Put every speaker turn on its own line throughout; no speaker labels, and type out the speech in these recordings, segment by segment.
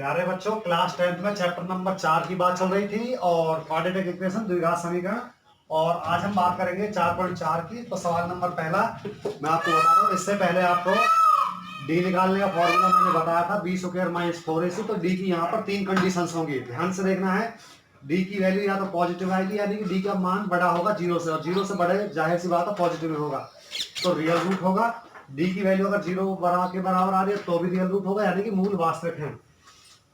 प्यारे बच्चों, class 10th में चैप्टर नंबर 4 की बात चल रही थी और क्वाड्रेटिक इक्वेशन द्विघात समीकरण। और आज हम बात करेंगे 4.4 की। तो सवाल नंबर पहला मैं आपको बता रहा हूँ। इससे पहले आपको डी निकालने का फॉर्मूला मैंने बताया था, बी स्क्वायर माइनस 4ac। तो डी की यहाँ पर 3 कंडीशंस होंगी, ध्यान से देखना है। डी की वैल्यू या तो पॉजिटिव आएगी, यानी कि डी का मान बड़ा होगा 0 से, और 0 से बड़े जाहिर सी बात है पॉजिटिव में होगा, तो रियल रूट होगा। डी की वैल्यू अगर 0 के बराबर आ रही है तो भी रियल रूट होगा, यानी कि मूल वास्तविक है।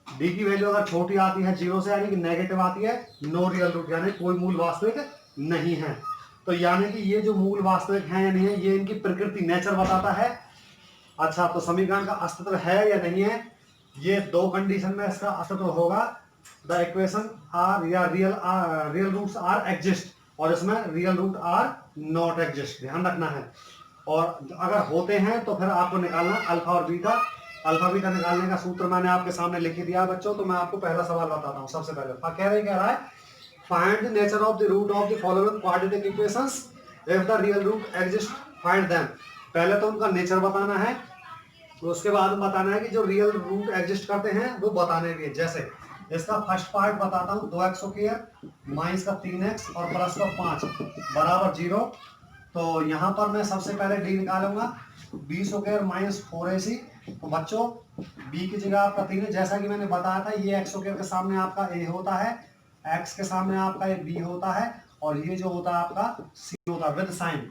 डी की वैल्यू अगर छोटी आती है 0 से, यानी कि नेगेटिव आती है, नो रियल रूट, यानी कोई मूल वास्तविक नहीं है। तो यानी कि ये जो मूल वास्तविक है या नहीं है, ये इनकी प्रकृति, नेचर बताता है। अच्छा, तो समीकरण का अस्तित्व है या नहीं है, ये दो कंडीशन में इसका अस्तित्व होगा। द इक्वेशन आर या रियल रूट्स आर एग्जिस्ट, और इसमें real root are not exist, ध्यान रखना है। और अगर होते हैं तो फिर आपको निकालना अल्फा और बीटा। अल्फा बीटा निकालने का सूत्र मैंने आपके सामने लिख दिया बच्चों। तो मैं आपको पहला सवाल बताता हूँ। सबसे पहले कह रहा है find the nature of the root of the following quadratic equations if the real root exist, find them. पहले तो उनका नेचर बताना है, तो उसके बाद में बताना है कि जो रियल रूट एग्जिस्ट करते हैं वो बताने भी है। जैसे इसका फर्स्ट पार्ट बताता हूँ, 2x स्क्वायर माइनस का 3x और प्लस का 5 बराबर 0। तो यहाँ पर मैं सबसे पहले डी निकालूंगा, बी स्क्वायर माइनस 4ac। तो बच्चों b की जगह आपका 3 है, जैसा कि मैंने बताया था। ये x स्क्वायर के सामने आपका a होता है, x के सामने आपका ये b होता है, और ये जो होता है आपका c होता है with sign.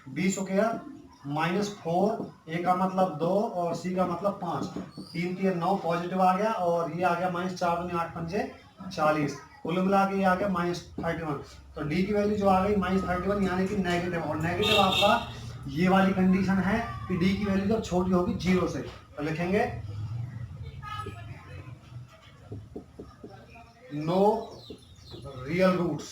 b square minus 4, a का मतलब 2 और c का मतलब 5, 3 3 9 पॉजिटिव आ गया, और ये आ गया माइनस 4 दूनी 8 पंजे 40, कुल मिला के ये आ गया माइनस 31। तो डी की वैल्यू जो आ गई माइनस 31, यानी कि नेगेटिव। और नेगेटिव आपका ये वाली कंडीशन है कि डी की वैल्यू जब छोटी होगी 0 से। तो लिखेंगे नो रियल रूट्स,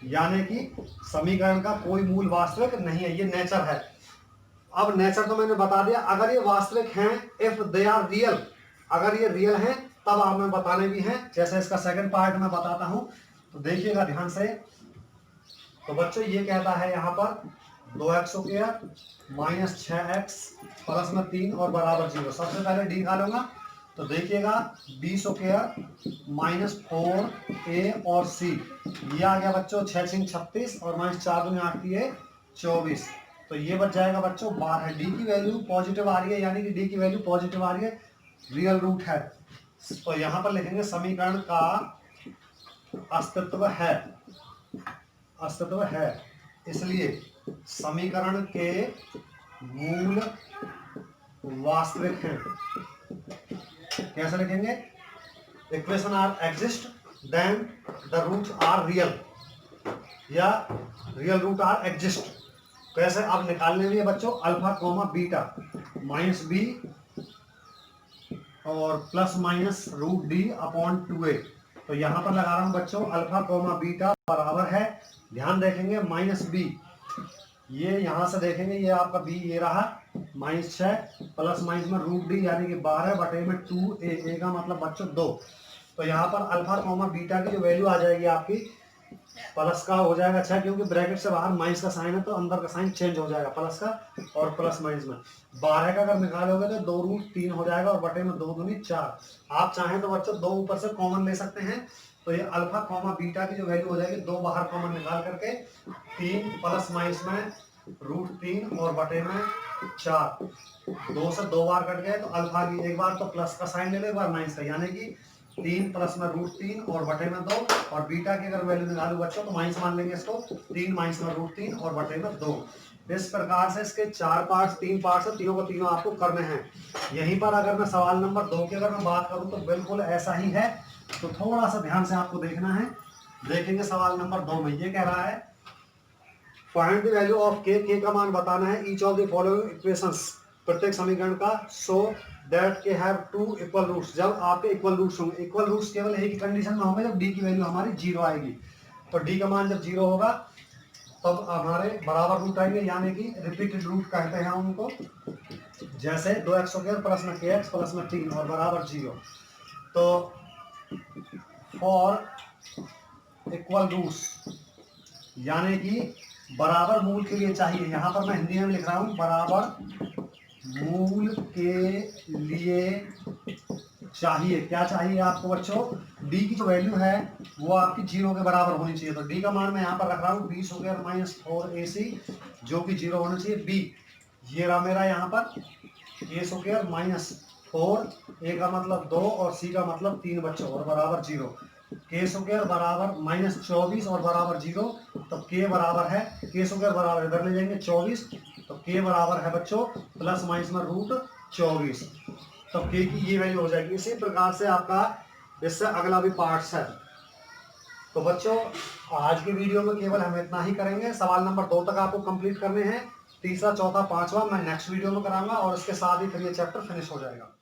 यानी कि समीकरण का कोई मूल वास्तविक नहीं है, ये नेचर है। अब नेचर तो मैंने बता दिया। अगर ये वास्तविक हैं, इफ दे आर रियल, अगर ये रियल हैं तब आप मैं बताने भी हैं। जैसे इसका सेकंड पार्ट मैं बताता हूं, तो देखिएगा ध्यान से। तो बच्चों ये कहता है यहाँ पर 2x square minus 6x plus में 3 और बराबर 0। सबसे पहले डी निकालूंगा, तो देखिएगा बी स्क्वायर माइनस 4a और c, ये आ गया बच्चों 6 6 36 और माइनस 4 दूनी 8 है 24। तो ये बच जाएगा बच्चों 12। डी की वैल्यू पॉजिटिव आ रही है, यानी कि डी की वैल्यू पॉजिटिव आ रही है, रियल रूट है। तो यहाँ पर लिखेंगे समीकरण का अस्तित्व है, अस्तित्व है, इसलिए समीकरण के मूल वास्तविक हैं। कैसे लिखेंगे? Equation are exist then the roots are real, या रियल रूट आर एग्जिस्ट। कैसे? अब निकालने भी है बच्चों, alpha comma beta minus B और plus minus root D upon 2a। तो यहां पर लगा रहा हूं बच्चों, अल्फा कोमा बीटा बराबर है, ध्यान देखेंगे माइनस बी, ये यहां से देखेंगे, ये आपका बी ये रहा माइनस 6 प्लस माइनस में रूट डी, यानी कि 12 बटे में 2a का मतलब बच्चों 2। तो यहाँ पर अल्फा कोमा बीटा की जो वैल्यू आ जाएगी आपकी, प्लस का हो जाएगा 6, क्योंकि ब्रैकेट से बाहर माइनस का साइन है तो अंदर का साइन चेंज हो जाएगा, प्लस का और प्लस माइनस में। 12 का अगर निकालोगे तो 2 रूट 3 हो जाएगा, और बटे में 2 दूनी 4। आप चाहें तो बच्चों 2 ऊपर से कॉमन ले सकते हैं। तो ये अल्फा कॉमा बीटा की जो वैल्यू हो जाएगी, 2 बाहर कॉमन निकाल करके 3 प्लस माइनस में रूट 3 और बटे में 4, 2 से 2 बार कट गए। तो अल्फा की एक बार तो प्लस का साइन ले लो, एक बार माइनस का, यानी कि 3 प्लस में रूट 3 और बटे में 2। और बीटा की अगर वैल्यू निकालू बच्चों तो माइनस मान लेंगे इसको, 3 माइनस में रूट 3 और बटे में 2। इस प्रकार से इसके 4 पार्ट्स, 3 पार्ट्स है, तीनों को तीनों आपको करने हैं। यहीं पर अगर मैं सवाल नंबर 2 की अगर मैं बात करूं तो बिल्कुल ऐसा ही है। तो थोड़ा सा ध्यान से आपको देखना है। देखेंगे सवाल नंबर 2 में ये कह रहा है फाइंड द वैल्यू ऑफ के का मान बताना है each of the following equations, प्रत्येक समीकरण का, सो दैट के हैव 2 इक्वल रूट्स, जब आपके इक्वल रूट्स होंगे। इक्वल रूट्स केवल एक ही कंडीशन में होंगे, जब डी की वैल्यू हमारी 0 आएगी। तो डी का मान जब 0 होगा तब हमारे बराबर रूट आएंगे, यानी कि रिपीटेड रूट कहते हैं उनको। जैसे 2x स्क्वायर प्लस में kx प्लस में 3 और बराबर 0। तो फॉर इक्वल रूट्स, यानी कि बराबर मूल के लिए चाहिए। यहां पर मैं हिंदी में लिख रहा हूं, बराबर मूल के लिए चाहिए। क्या चाहिए आपको बच्चों? डी की जो वैल्यू है वो आपकी 0 के बराबर होनी चाहिए। तो डी का मान मैं यहाँ पर रख रहा हूँ बी स्क्वायर माइनस 4ac, जो कि 0 होना चाहिए। बी ये रहा मेरा यहाँ पर ए स्क्वायर माइनस 4, ए का मतलब 2 और सी का मतलब 3 बच्चों, और बराबर 0। के स्क्वायर बराबर माइनस 24 और बराबर 0, तो के बराबर है, के स्क्वायर बराबर इधर ले जाएंगे 24, तो के बराबर है बच्चों प्लस माइनस में रूट 24। तो के की ये वैल्यू हो जाएगी। इसी प्रकार से आपका इससे अगला भी पार्ट्स है। तो बच्चों आज की वीडियो में केवल हम इतना ही करेंगे। सवाल नंबर 2 तक आपको कंप्लीट करने हैं। तीसरा, चौथा, पांचवा मैं नेक्स्ट वीडियो में कराऊंगा और इसके साथ ही फिर ये चैप्टर फिनिश हो जाएगा।